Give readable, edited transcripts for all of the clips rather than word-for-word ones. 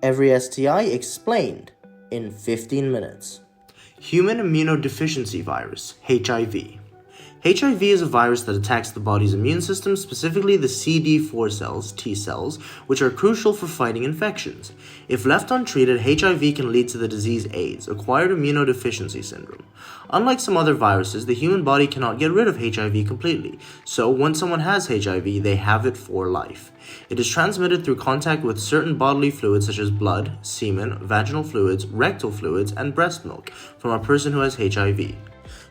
Every STI explained in 15 minutes. Human immunodeficiency virus, HIV. HIV is a virus that attacks the body's immune system, specifically the CD4 cells, T cells, which are crucial for fighting infections. If left untreated, HIV can lead to the disease AIDS, acquired immunodeficiency syndrome. Unlike some other viruses, the human body cannot get rid of HIV completely, so once someone has HIV, they have it for life. It is transmitted through contact with certain bodily fluids such as blood, semen, vaginal fluids, rectal fluids, and breast milk from a person who has HIV.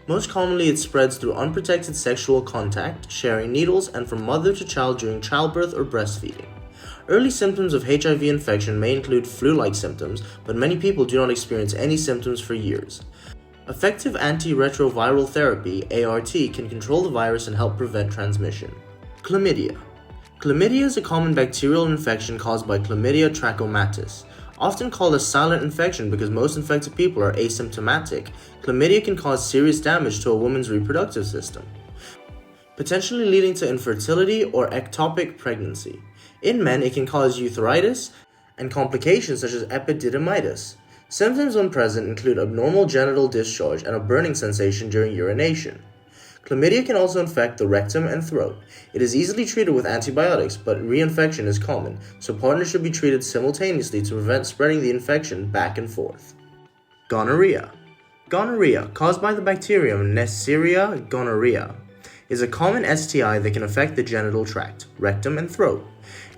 Most commonly, it spreads through unprotected sexual contact, sharing needles, and from mother to child during childbirth or breastfeeding. Early symptoms of HIV infection may include flu-like symptoms, but many people do not experience any symptoms for years. Effective antiretroviral therapy, ART, can control the virus and help prevent transmission. Chlamydia. Chlamydia is a common bacterial infection caused by Chlamydia trachomatis. Often called a silent infection because most infected people are asymptomatic, chlamydia can cause serious damage to a woman's reproductive system, potentially leading to infertility or ectopic pregnancy. In men, it can cause urethritis and complications such as epididymitis. Symptoms when present include abnormal genital discharge and a burning sensation during urination. Chlamydia can also infect the rectum and throat. It is easily treated with antibiotics, but reinfection is common, so partners should be treated simultaneously to prevent spreading the infection back and forth. Gonorrhea. Gonorrhea, caused by the bacterium Neisseria gonorrhea, is a common STI that can affect the genital tract, rectum, and throat.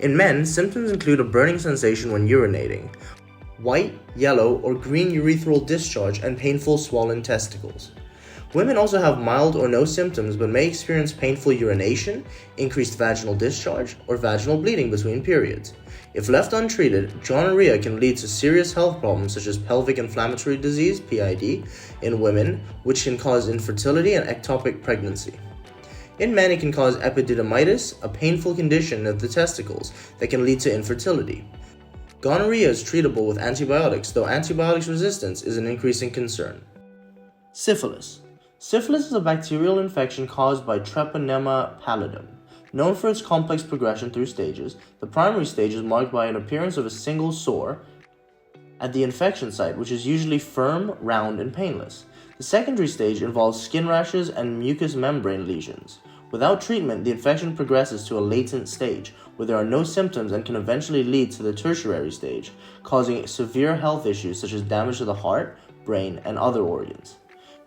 In men, symptoms include a burning sensation when urinating, white, yellow, or green urethral discharge, and painful swollen testicles. Women also have mild or no symptoms but may experience painful urination, increased vaginal discharge, or vaginal bleeding between periods. If left untreated, gonorrhea can lead to serious health problems such as pelvic inflammatory disease, PID, in women, which can cause infertility and ectopic pregnancy. In men, it can cause epididymitis, a painful condition of the testicles that can lead to infertility. Gonorrhea is treatable with antibiotics, though antibiotics resistance is an increasing concern. Syphilis. Syphilis is a bacterial infection caused by Treponema pallidum. Known for its complex progression through stages, the primary stage is marked by an appearance of a single sore at the infection site, which is usually firm, round, and painless. The secondary stage involves skin rashes and mucous membrane lesions. Without treatment, the infection progresses to a latent stage, where there are no symptoms and can eventually lead to the tertiary stage, causing severe health issues such as damage to the heart, brain, and other organs.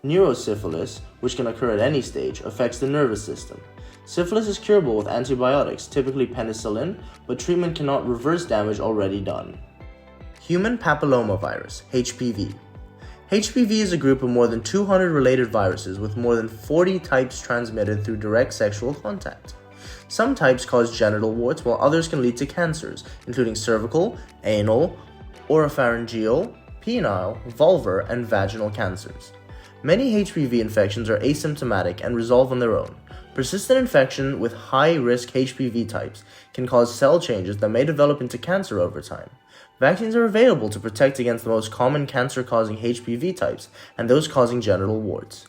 Neurosyphilis, which can occur at any stage, affects the nervous system. Syphilis is curable with antibiotics, typically penicillin, but treatment cannot reverse damage already done. Human papillomavirus, HPV. HPV is a group of more than 200 related viruses with more than 40 types transmitted through direct sexual contact. Some types cause genital warts, while others can lead to cancers, including cervical, anal, oropharyngeal, penile, vulvar, and vaginal cancers. Many HPV infections are asymptomatic and resolve on their own. Persistent infection with high-risk HPV types can cause cell changes that may develop into cancer over time. Vaccines are available to protect against the most common cancer-causing HPV types and those causing genital warts.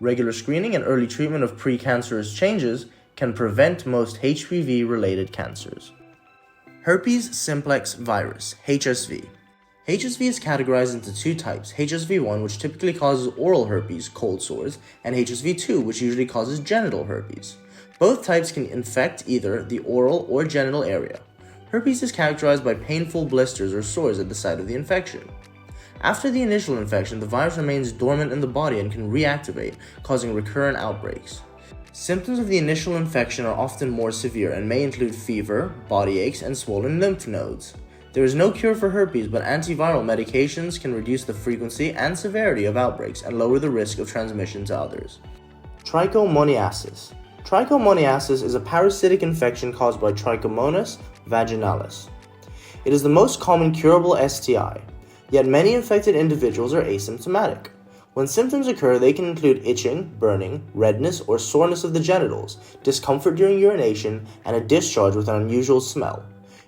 Regular screening and early treatment of precancerous changes can prevent most HPV-related cancers. Herpes simplex virus, HSV. HSV is categorized into two types, HSV1, which typically causes oral herpes, cold sores, and HSV2, which usually causes genital herpes. Both types can infect either the oral or genital area. Herpes is characterized by painful blisters or sores at the site of the infection. After the initial infection, the virus remains dormant in the body and can reactivate, causing recurrent outbreaks. Symptoms of the initial infection are often more severe and may include fever, body aches, and swollen lymph nodes. There is no cure for herpes, but antiviral medications can reduce the frequency and severity of outbreaks and lower the risk of transmission to others. Trichomoniasis. Trichomoniasis is a parasitic infection caused by Trichomonas vaginalis. It is the most common curable STI, yet many infected individuals are asymptomatic. When symptoms occur, they can include itching, burning, redness or soreness of the genitals, discomfort during urination, and a discharge with an unusual smell.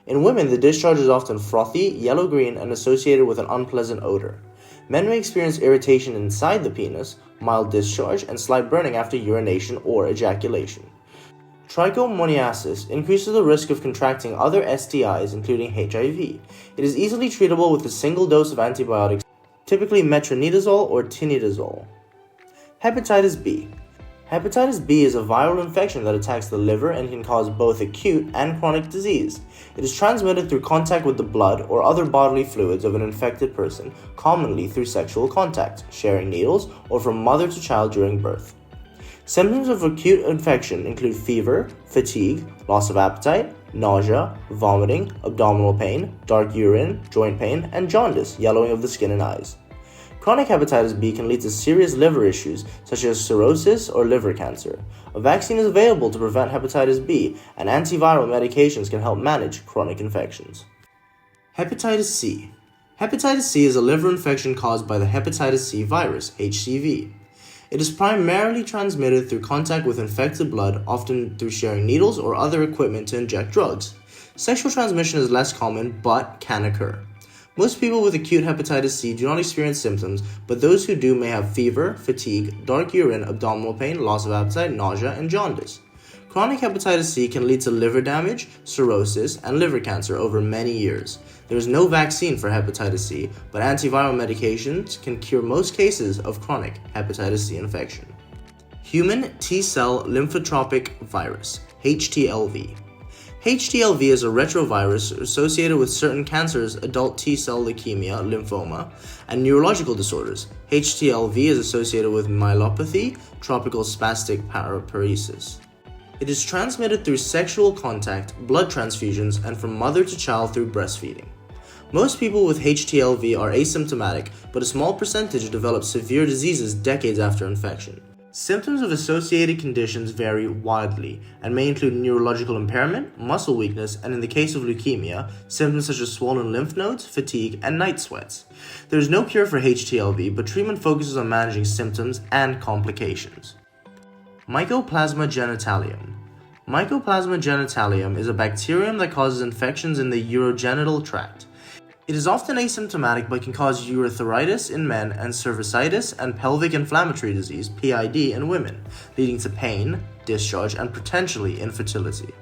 In women, the discharge is often frothy, yellow-green, and associated with an unpleasant odor. Men may experience irritation inside the penis, mild discharge, and slight burning after urination or ejaculation. Trichomoniasis increases the risk of contracting other STIs, including HIV. It is easily treatable with a single dose of antibiotics, typically metronidazole or tinidazole. Hepatitis B. Hepatitis B is a viral infection that attacks the liver and can cause both acute and chronic disease. It is transmitted through contact with the blood or other bodily fluids of an infected person, commonly through sexual contact, sharing needles, or from mother to child during birth. Symptoms of acute infection include fever, fatigue, loss of appetite, nausea, vomiting, abdominal pain, dark urine, joint pain, and jaundice, yellowing of the skin and eyes. Chronic hepatitis B can lead to serious liver issues such as cirrhosis or liver cancer. A vaccine is available to prevent hepatitis B, and antiviral medications can help manage chronic infections. Hepatitis C. Hepatitis C is a liver infection caused by the hepatitis C virus, HCV. It is primarily transmitted through contact with infected blood, often through sharing needles or other equipment to inject drugs. Sexual transmission is less common, but can occur. Most people with acute hepatitis C do not experience symptoms, but those who do may have fever, fatigue, dark urine, abdominal pain, loss of appetite, nausea, and jaundice. Chronic hepatitis C can lead to liver damage, cirrhosis, and liver cancer over many years. There is no vaccine for hepatitis C, but antiviral medications can cure most cases of chronic hepatitis C infection. Human T-cell lymphotropic virus, HTLV. HTLV is a retrovirus associated with certain cancers, adult T-cell leukemia, lymphoma, and neurological disorders. HTLV is associated with myelopathy, tropical spastic paraparesis. It is transmitted through sexual contact, blood transfusions, and from mother to child through breastfeeding. Most people with HTLV are asymptomatic, but a small percentage develop severe diseases decades after infection. Symptoms of associated conditions vary widely and may include neurological impairment, muscle weakness, and in the case of leukemia, symptoms such as swollen lymph nodes, fatigue, and night sweats. There is no cure for HTLV, but treatment focuses on managing symptoms and complications. Mycoplasma genitalium. Mycoplasma genitalium is a bacterium that causes infections in the urogenital tract. It is often asymptomatic but can cause urethritis in men and cervicitis and pelvic inflammatory disease (PID) in women, leading to pain, discharge, and potentially infertility.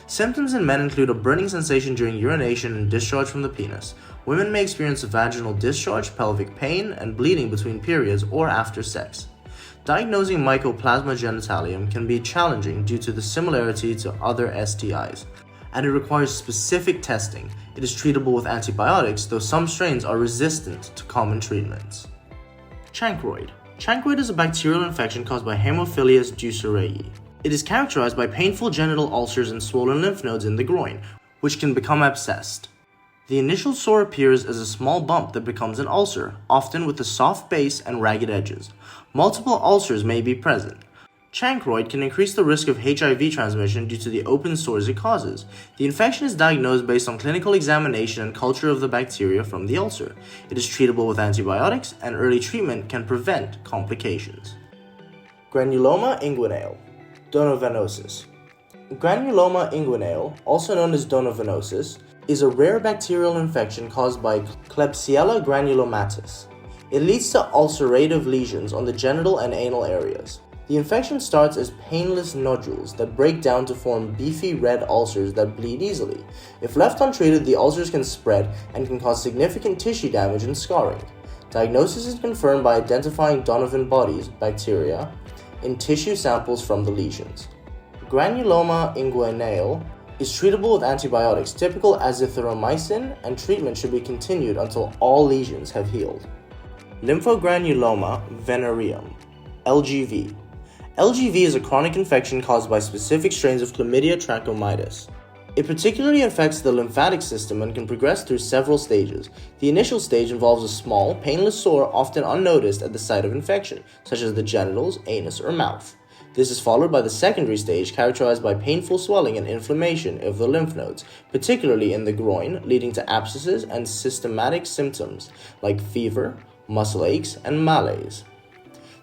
Symptoms in men include a burning sensation during urination and discharge from the penis. Women may experience vaginal discharge, pelvic pain, and bleeding between periods or after sex. Diagnosing Mycoplasma genitalium can be challenging due to the similarity to other STIs, and it requires specific testing. It is treatable with antibiotics, though some strains are resistant to common treatments. Chancroid. Chancroid is a bacterial infection caused by Haemophilus ducereyi. It is characterized by painful genital ulcers and swollen lymph nodes in the groin, which can become abscessed. The initial sore appears as a small bump that becomes an ulcer, often with a soft base and ragged edges. Multiple ulcers may be present. Chancroid can increase the risk of HIV transmission due to the open sores it causes. The infection is diagnosed based on clinical examination and culture of the bacteria from the ulcer. It is treatable with antibiotics, and early treatment can prevent complications. Granuloma inguinale, donovanosis. Granuloma inguinale, also known as donovanosis, is a rare bacterial infection caused by Klebsiella granulomatis. It leads to ulcerative lesions on the genital and anal areas. The infection starts as painless nodules that break down to form beefy red ulcers that bleed easily. If left untreated, the ulcers can spread and can cause significant tissue damage and scarring. Diagnosis is confirmed by identifying Donovan bodies, bacteria, in tissue samples from the lesions. Granuloma inguinale is treatable with antibiotics, typical azithromycin, and treatment should be continued until all lesions have healed. Lymphogranuloma venereum, LGV. LGV is a chronic infection caused by specific strains of Chlamydia trachomatis. It particularly affects the lymphatic system and can progress through several stages. The initial stage involves a small, painless sore often unnoticed at the site of infection, such as the genitals, anus, or mouth. This is followed by the secondary stage characterized by painful swelling and inflammation of the lymph nodes, particularly in the groin, leading to abscesses and systematic symptoms like fever, muscle aches, and malaise.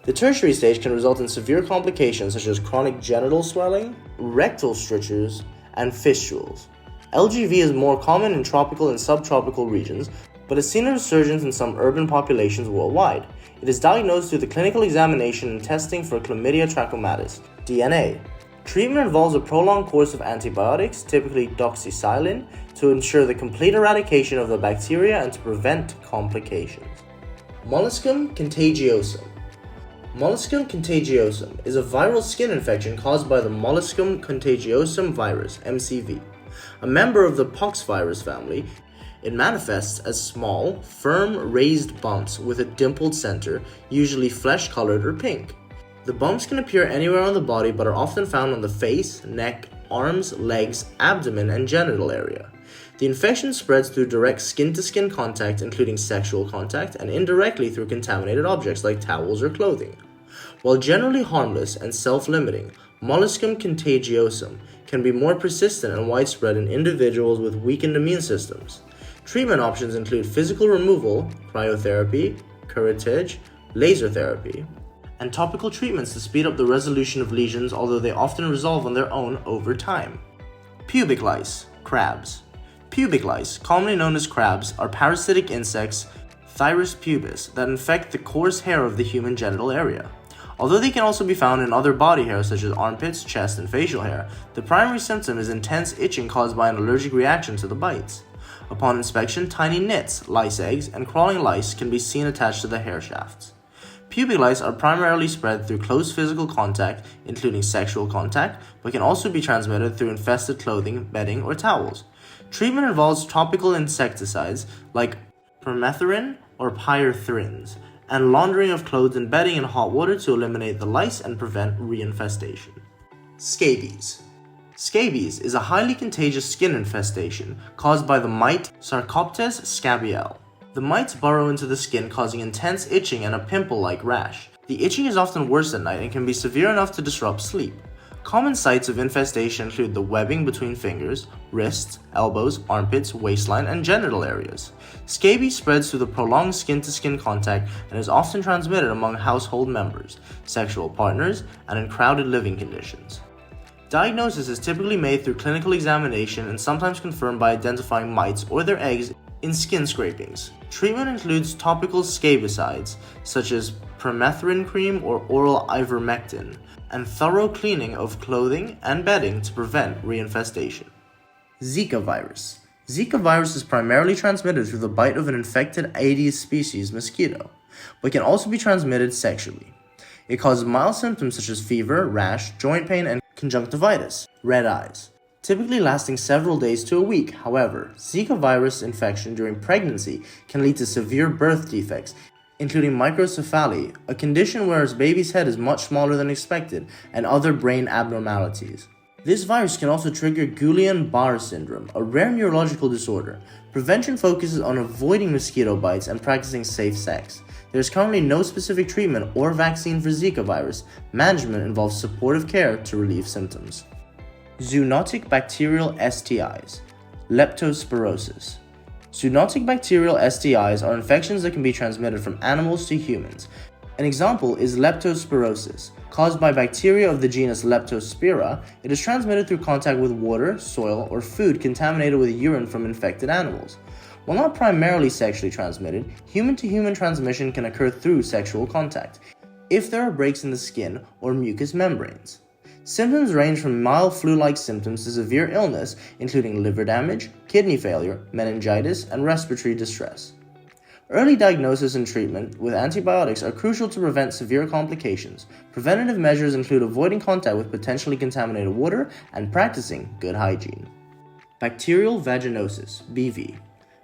The tertiary stage can result in severe complications such as chronic genital swelling, rectal strictures, and fistulas. LGV is more common in tropical and subtropical regions, but has seen a resurgence in some urban populations worldwide. It is diagnosed through the clinical examination and testing for Chlamydia trachomatis, DNA. Treatment involves a prolonged course of antibiotics, typically doxycycline, to ensure the complete eradication of the bacteria and to prevent complications. Molluscum contagiosum. Molluscum contagiosum is a viral skin infection caused by the Molluscum contagiosum virus, MCV. A member of the poxvirus family, it manifests as small, firm, raised bumps with a dimpled center, usually flesh-colored or pink. The bumps can appear anywhere on the body but are often found on the face, neck, arms, legs, abdomen, and genital area. The infection spreads through direct skin-to-skin contact, including sexual contact, and indirectly through contaminated objects like towels or clothing. While generally harmless and self-limiting, Molluscum contagiosum can be more persistent and widespread in individuals with weakened immune systems. Treatment options include physical removal, cryotherapy, curettage, laser therapy, and topical treatments to speed up the resolution of lesions, although they often resolve on their own over time. Pubic lice, crabs. Pubic lice, commonly known as crabs, are parasitic insects, Thyrus pubis, that infect the coarse hair of the human genital area. Although they can also be found in other body hair such as armpits, chest, and facial hair, the primary symptom is intense itching caused by an allergic reaction to the bites. Upon inspection, tiny nits, lice eggs, and crawling lice can be seen attached to the hair shafts. Pubic lice are primarily spread through close physical contact, including sexual contact, but can also be transmitted through infested clothing, bedding, or towels. Treatment involves topical insecticides like permethrin or pyrethrin, and laundering of clothes and bedding in hot water to eliminate the lice and prevent reinfestation. Scabies. Scabies is a highly contagious skin infestation caused by the mite Sarcoptes scabielle. The mites burrow into the skin, causing intense itching and a pimple-like rash. The itching is often worse at night and can be severe enough to disrupt sleep. Common sites of infestation include the webbing between fingers, wrists, elbows, armpits, waistline, and genital areas. Scabies spreads through the prolonged skin-to-skin contact and is often transmitted among household members, sexual partners, and in crowded living conditions. Diagnosis is typically made through clinical examination and sometimes confirmed by identifying mites or their eggs in skin scrapings. Treatment includes topical scabicides, such as permethrin cream or oral ivermectin, and thorough cleaning of clothing and bedding to prevent reinfestation. Zika virus. Zika virus is primarily transmitted through the bite of an infected Aedes species mosquito, but can also be transmitted sexually. It causes mild symptoms such as fever, rash, joint pain, and conjunctivitis, red eyes, typically lasting several days to a week. However, Zika virus infection during pregnancy can lead to severe birth defects, including microcephaly, a condition where a baby's head is much smaller than expected, and other brain abnormalities. This virus can also trigger Guillain-Barré syndrome, a rare neurological disorder. Prevention focuses on avoiding mosquito bites and practicing safe sex. There is currently no specific treatment or vaccine for Zika virus. Management involves supportive care to relieve symptoms. Zoonotic bacterial STIs. Leptospirosis. Zoonotic bacterial STIs are infections that can be transmitted from animals to humans. An example is leptospirosis. Caused by bacteria of the genus Leptospira, it is transmitted through contact with water, soil, or food contaminated with urine from infected animals. While not primarily sexually transmitted, human-to-human transmission can occur through sexual contact, if there are breaks in the skin or mucous membranes. Symptoms range from mild flu-like symptoms to severe illness, including liver damage, kidney failure, meningitis, and respiratory distress. Early diagnosis and treatment with antibiotics are crucial to prevent severe complications. Preventative measures include avoiding contact with potentially contaminated water and practicing good hygiene. Bacterial vaginosis, BV.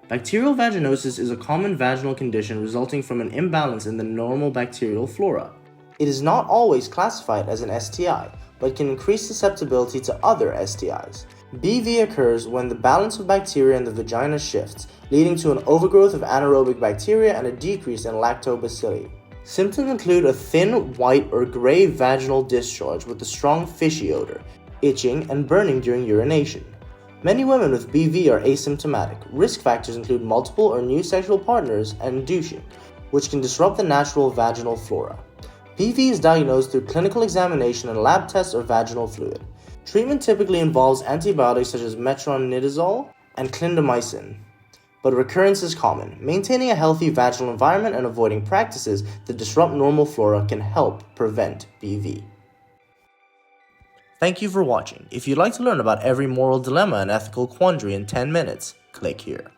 Bacterial vaginosis is a common vaginal condition resulting from an imbalance in the normal bacterial flora. It is not always classified as an STI, but can increase susceptibility to other STIs. BV occurs when the balance of bacteria in the vagina shifts, leading to an overgrowth of anaerobic bacteria and a decrease in lactobacilli. Symptoms include a thin, white, or gray vaginal discharge with a strong fishy odor, itching, and burning during urination. Many women with BV are asymptomatic. Risk factors include multiple or new sexual partners and douching, which can disrupt the natural vaginal flora. BV is diagnosed through clinical examination and lab tests of vaginal fluid. Treatment typically involves antibiotics such as metronidazole and clindamycin, but recurrence is common. Maintaining a healthy vaginal environment and avoiding practices that disrupt normal flora can help prevent BV. Thank you for watching. If you'd like to learn about every moral dilemma and ethical quandary in 10 minutes, click here.